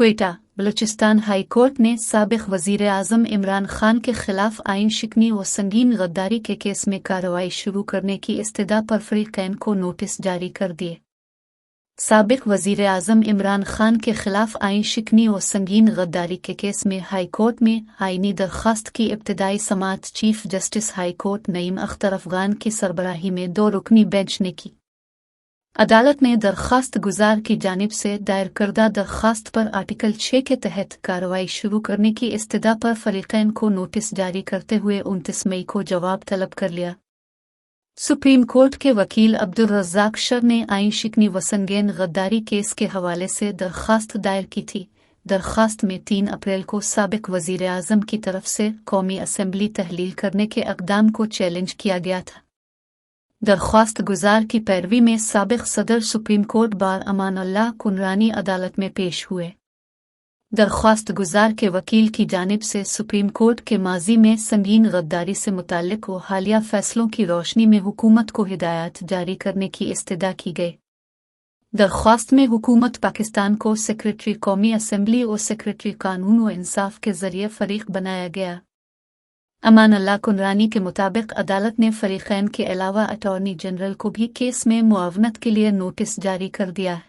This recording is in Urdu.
کوئٹہ بلوچستان ہائی کورٹ نے سابق وزیر اعظم عمران خان کے خلاف آئین شکنی و سنگین غداری کے کیس میں کارروائی شروع کرنے کی استدعا پر فریقین کو نوٹس جاری کر دیے۔ سابق وزیر اعظم عمران خان کے خلاف آئین شکنی و سنگین غداری کے کیس میں ہائی کورٹ میں آئینی درخواست کی ابتدائی سماعت چیف جسٹس ہائی کورٹ نعیم اختر افغان کی سربراہی میں 2 رکنی بینچ نے کی۔ عدالت نے درخواست گزار کی جانب سے دائر کردہ درخواست پر آرٹیکل 6 کے تحت کارروائی شروع کرنے کی استدعا پر فریقین کو نوٹس جاری کرتے ہوئے 29 مئی کو جواب طلب کر لیا۔ سپریم کورٹ کے وکیل عبدالرزاق شر نے آئین شکنی و سنگین غداری کیس کے حوالے سے درخواست دائر کی تھی۔ درخواست میں 3 اپریل کو سابق وزیر اعظم کی طرف سے قومی اسمبلی تحلیل کرنے کے اقدام کو چیلنج کیا گیا تھا۔ درخواست گزار کی پیروی میں سابق صدر supreme court bar Aman Ullah کنرانی عدالت میں پیش ہوئے۔ درخواست گزار کے وکیل کی جانب سے سپریم کورٹ کے ماضی میں سنگین غداری سے متعلق و حالیہ فیصلوں کی روشنی میں حکومت کو ہدایات جاری کرنے کی استدعا کی گئی۔ درخواست میں حکومت پاکستان کو سیکریٹری قومی اسمبلی اور سیکریٹری قانون و انصاف کے ذریعے فریق بنایا گیا۔ امان اللہ کنرانی کے مطابق عدالت نے فریقین کے علاوہ اٹارنی جنرل کو بھی کیس میں معاونت کے لیے نوٹس جاری کر دیا ہے۔